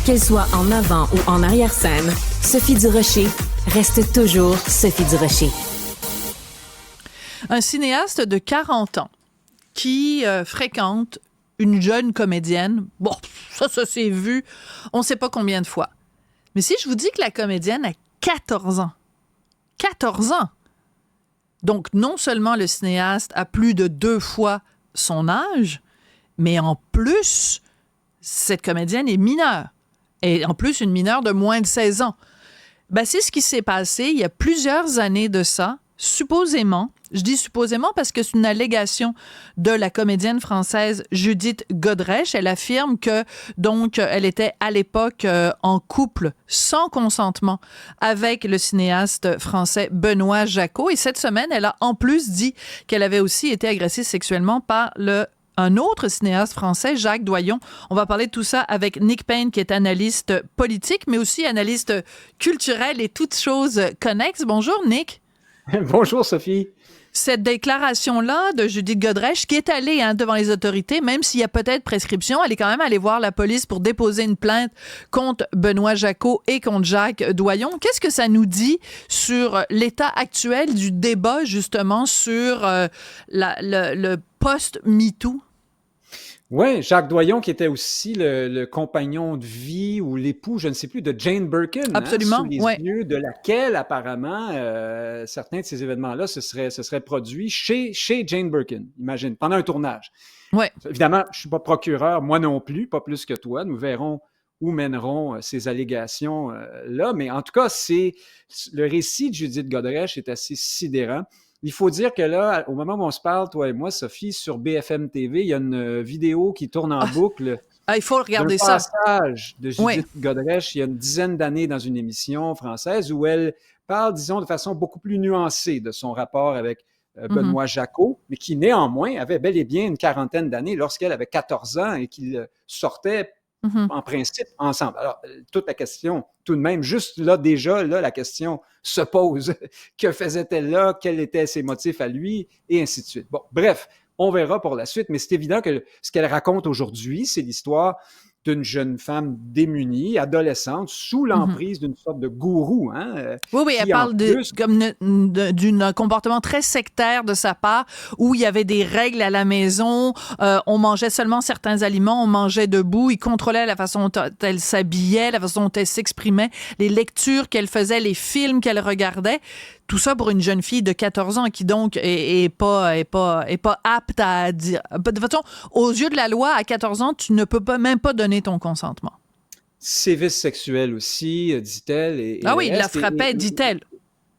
Qu'elle soit en avant ou en arrière-scène, Sophie Durocher reste toujours Sophie Durocher. Un cinéaste de 40 ans qui fréquente une jeune comédienne, bon, ça s'est vu on ne sait pas combien de fois. Mais si je vous dis que la comédienne a 14 ans, 14 ans, donc non seulement le cinéaste a plus de 2 fois son âge, mais en plus, cette comédienne est mineure. Et en plus, une mineure de moins de 16 ans. Ben, c'est ce qui s'est passé il y a plusieurs années de ça, supposément. Je dis supposément parce que c'est une allégation de la comédienne française Judith Godrèche. Elle affirme que, donc, elle était à l'époque en couple sans consentement avec le cinéaste français Benoît Jacquot. Et cette semaine, elle a en plus dit qu'elle avait aussi été agressée sexuellement par un autre cinéaste français, Jacques Doyon. On va parler de tout ça avec Nick Payne, qui est analyste politique, mais aussi analyste culturel et toutes choses connexes. Bonjour, Nick. Bonjour, Sophie. Cette déclaration-là de Judith Godrèche, qui est allée devant les autorités, même s'il y a peut-être prescription, elle est quand même allée voir la police pour déposer une plainte contre Benoît Jacquot et contre Jacques Doyon. Qu'est-ce que ça nous dit sur l'état actuel du débat, justement, sur le post-MeToo? Oui, Jacques Doyon, qui était aussi le compagnon de vie ou l'époux, je ne sais plus, de Jane Birkin. Absolument, sous les yeux de laquelle, apparemment, certains de ces événements-là se seraient produits chez Jane Birkin, imagine, pendant un tournage. Ouais. Évidemment, je ne suis pas procureur, moi non plus, pas plus que toi. Nous verrons où mèneront ces allégations-là. Mais en tout cas, le récit de Judith Godrèche est assez sidérant. Il faut dire que là, au moment où on se parle, toi et moi, Sophie, sur BFM TV, il y a une vidéo qui tourne en boucle. Il faut regarder ça. Un passage de Judith Godrèche il y a une dizaine d'années dans une émission française où elle parle, disons, de façon beaucoup plus nuancée de son rapport avec Benoît Jacquot, mais qui néanmoins avait bel et bien une quarantaine d'années lorsqu'elle avait 14 ans et qu'ils sortaient en principe ensemble. Alors, toute la question, tout de même, juste là, déjà, là, la question se pose. Que faisait-elle là? Quels étaient ses motifs à lui? Et ainsi de suite. Bon, bref, on verra pour la suite, mais c'est évident que ce qu'elle raconte aujourd'hui, c'est l'histoire d'une jeune femme démunie, adolescente, sous l'emprise d'une sorte de gourou. Oui, elle parle d'un comportement très sectaire de sa part, où il y avait des règles à la maison, on mangeait seulement certains aliments, on mangeait debout, il contrôlait la façon dont elle s'habillait, la façon dont elle s'exprimait, les lectures qu'elle faisait, les films qu'elle regardait. Tout ça pour une jeune fille de 14 ans qui donc est pas apte à dire. De toute façon, aux yeux de la loi, à 14 ans, tu ne peux même pas donner ton consentement. Sévices sexuels aussi, dit-elle. Oui, il la frappait, dit-elle.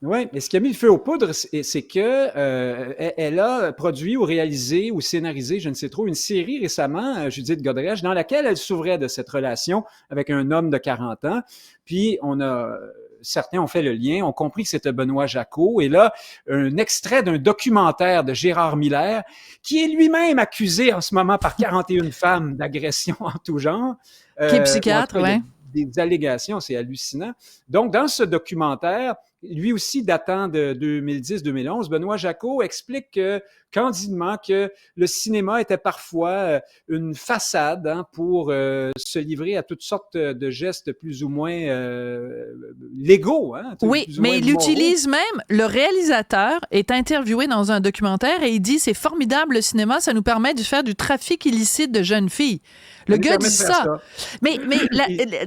Oui, mais ce qui a mis le feu aux poudres, c'est que elle a produit ou réalisé ou scénarisé, je ne sais trop, une série récemment, Judith Godrèche, dans laquelle elle s'ouvrait de cette relation avec un homme de 40 ans. Puis certains ont fait le lien, ont compris que c'était Benoît Jacquot. Et là, un extrait d'un documentaire de Gérard Miller, qui est lui-même accusé en ce moment par 41 femmes d'agression en tout genre. Qui est psychiatre, oui. Des allégations, c'est hallucinant. Donc, dans ce documentaire, lui aussi datant de 2010-2011, Benoît Jacquot explique candidement que le cinéma était parfois une façade pour se livrer à toutes sortes de gestes plus ou moins légaux. Oui, mais il utilise même, le réalisateur est interviewé dans un documentaire et il dit « C'est formidable le cinéma, ça nous permet de faire du trafic illicite de jeunes filles ». Le gars dit ça. Mais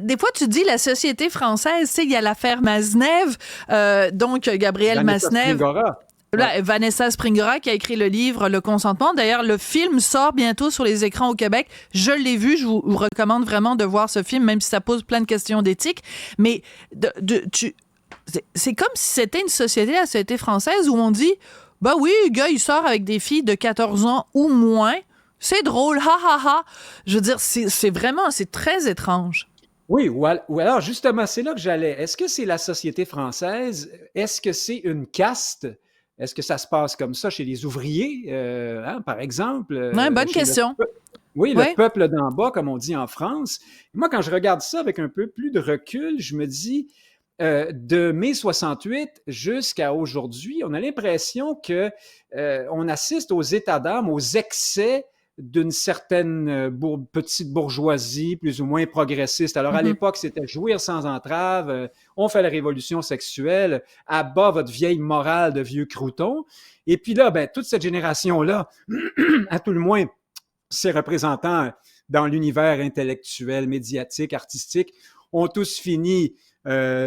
des fois, tu dis la société française, tu sais, il y a l'affaire Maznev, donc Gabriel Maznev. Vanessa Springora qui a écrit le livre Le consentement. D'ailleurs, le film sort bientôt sur les écrans au Québec. Je l'ai vu, je vous recommande vraiment de voir ce film, même si ça pose plein de questions d'éthique. Mais c'est comme si c'était une société, la société française, où on dit, bah oui, le gars, il sort avec des filles de 14 ans ou moins. C'est drôle, ha ha ha. Je veux dire, c'est très étrange. Oui, ou alors justement, c'est là que j'allais. Est-ce que c'est la société française? Est-ce que c'est une caste? Est-ce que ça se passe comme ça chez les ouvriers, par exemple? Bonne question. Le peuple d'en bas, comme on dit en France. Moi, quand je regarde ça avec un peu plus de recul, je me dis, de mai 68 jusqu'à aujourd'hui, on a l'impression que on assiste aux états d'âme, aux excès d'une certaine petite bourgeoisie, plus ou moins progressiste. Alors, à l'époque, c'était jouir sans entrave, on fait la révolution sexuelle, à bas votre vieille morale de vieux croutons. Et puis là, ben, toute cette génération-là, à tout le moins, ses représentants dans l'univers intellectuel, médiatique, artistique, ont tous fini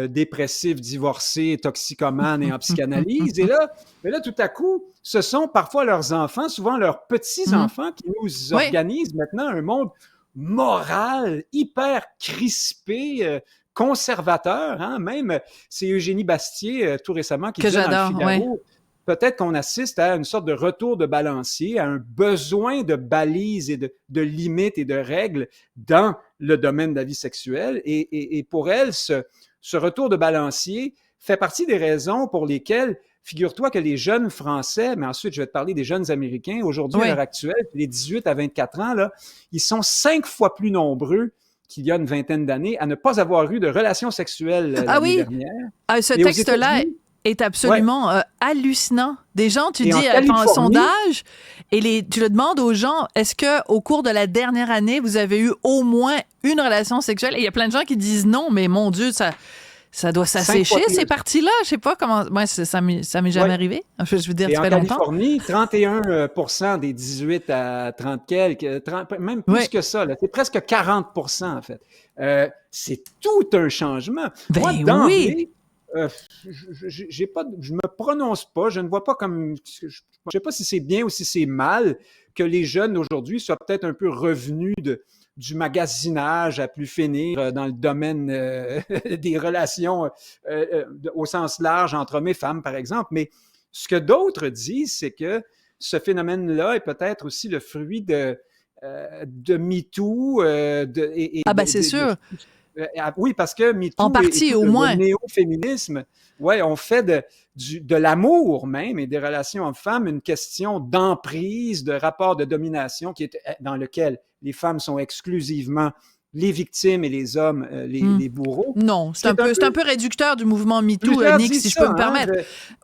dépressifs, divorcés, toxicomanes et en psychanalyse. Et là, tout à coup, ce sont parfois leurs enfants, souvent leurs petits-enfants, qui nous organisent maintenant un monde moral, hyper crispé, conservateur. Hein? Même, c'est Eugénie Bastier, tout récemment, qui disait dans le Figaro, peut-être qu'on assiste à une sorte de retour de balancier, à un besoin de balises et de limites et de règles dans le domaine de la vie sexuelle. Et pour elle, ce retour de balancier fait partie des raisons pour lesquelles, figure-toi que les jeunes Français, mais ensuite je vais te parler des jeunes Américains, aujourd'hui à l'heure actuelle, les 18 à 24 ans, là, ils sont 5 fois plus nombreux qu'il y a une vingtaine d'années à ne pas avoir eu de relations sexuelles l'année dernière. Ce texte-là est absolument hallucinant. Des gens, tu dis, font un sondage et tu le demandes aux gens, est-ce qu'au cours de la dernière année, vous avez eu au moins une relation sexuelle? Et il y a plein de gens qui disent non, mais mon Dieu, ça doit s'assécher, ces parties-là. Je sais pas comment... Moi, ça m'est jamais arrivé. Je veux dire, ça fait longtemps. En Californie, 31% des 18 à 30 quelques, même plus que ça, là, c'est presque 40%, en fait. C'est tout un changement. Ben moi, d'emblée, je me prononce pas, je ne vois pas comme... Je sais pas si c'est bien ou si c'est mal que les jeunes aujourd'hui soient peut-être un peu revenus du magasinage à plus finir dans le domaine des relations au sens large entre hommes et femmes, par exemple. Mais ce que d'autres disent, c'est que ce phénomène-là est peut-être aussi le fruit de MeToo. C'est sûr. Oui, parce que MeToo en partie, au moins. Le néo-féminisme, on fait de l'amour même et des relations hommes-femmes une question d'emprise, de rapport de domination dans lequel les femmes sont exclusivement les victimes et les hommes, les bourreaux. Non, c'est un peu réducteur du mouvement MeToo, Nick, si je peux me permettre.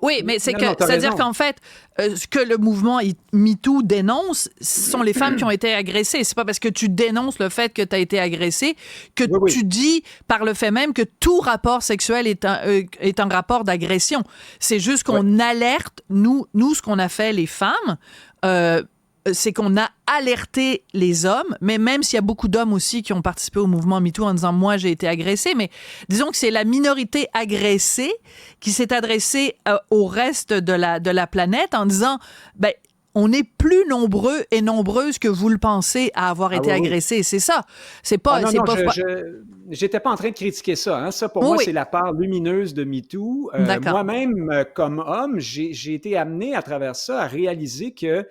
Oui, mais c'est-à-dire qu'en fait, ce que le mouvement MeToo dénonce, ce sont les femmes qui ont été agressées. C'est pas parce que tu dénonces le fait que tu as été agressée que tu dis par le fait même que tout rapport sexuel est un rapport d'agression. C'est juste qu'on alerte, nous, ce qu'on a fait les femmes, c'est qu'on a alerté les hommes, mais même s'il y a beaucoup d'hommes aussi qui ont participé au mouvement MeToo en disant « moi, j'ai été agressé », mais disons que c'est la minorité agressée qui s'est adressée au reste de la planète en disant « on est plus nombreux et nombreuses que vous le pensez à avoir été agressés ». C'est ça. C'est pas... J'étais pas en train de critiquer ça. Hein. Ça, pour moi, c'est la part lumineuse de MeToo. Moi-même, comme homme, j'ai été amené à travers ça à réaliser que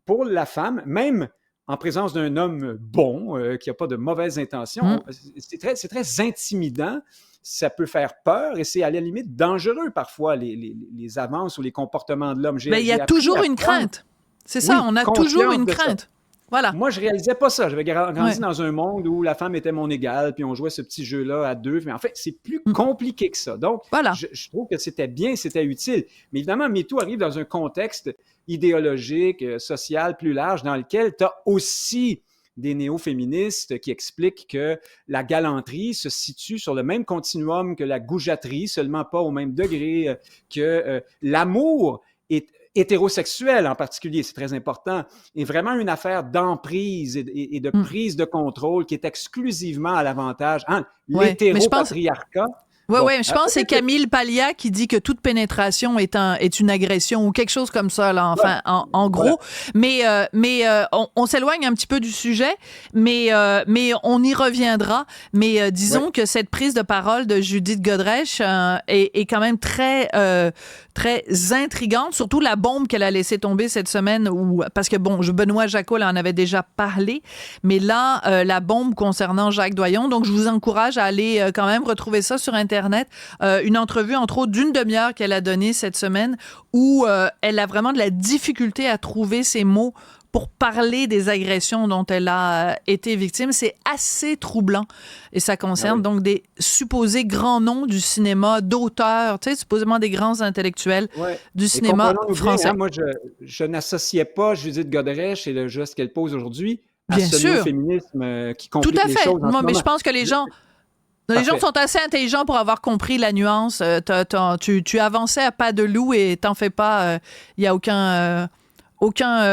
pour la femme, même en présence d'un homme bon, qui n'a pas de mauvaises intentions, c'est très intimidant, ça peut faire peur et c'est à la limite dangereux parfois, les avances ou les comportements de l'homme. Mais il y a toujours une crainte. C'est ça, on a toujours une crainte. Voilà. Moi, je réalisais pas ça. J'avais grandi dans un monde où la femme était mon égale, puis on jouait ce petit jeu-là à deux. Mais en fait, c'est plus compliqué que ça. Donc, je trouve que c'était bien, c'était utile. Mais évidemment, MeToo arrive dans un contexte idéologique, social, plus large, dans lequel tu as aussi des néo-féministes qui expliquent que la galanterie se situe sur le même continuum que la goujaterie, seulement pas au même degré, que l'amour est hétérosexuel en particulier, c'est très important, est vraiment une affaire d'emprise et de prise de contrôle qui est exclusivement à l'avantage l'hétéropatriarcat. Oui, je pense que c'est Camille Paglia qui dit que toute pénétration est une agression ou quelque chose comme ça, là, enfin, en gros. Voilà. Mais on s'éloigne un petit peu du sujet, mais on y reviendra. Mais disons que cette prise de parole de Judith Godrèche est quand même très intrigante, surtout la bombe qu'elle a laissée tomber cette semaine, parce que, Benoît Jacot en avait déjà parlé, mais là, la bombe concernant Jacques Doyon. Donc, je vous encourage à aller quand même retrouver ça sur Internet. Une entrevue, entre autres, d'une demi-heure qu'elle a donnée cette semaine où elle a vraiment de la difficulté à trouver ses mots pour parler des agressions dont elle a été victime. C'est assez troublant. Et ça concerne donc des supposés grands noms du cinéma, d'auteurs, tu sais, supposément des grands intellectuels du cinéma français. Bien, moi, je n'associais pas Judith Godrèche et le geste qu'elle pose aujourd'hui à Bien ce sûr. néo-féminisme qui complique Tout à les fait. choses. Moi, mais je pense que les gens sont assez intelligents pour avoir compris la nuance. Tu avançais à pas de loup et t'en fais pas. Il n'y a aucun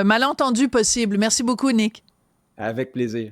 malentendu possible. Merci beaucoup, Nick. Avec plaisir.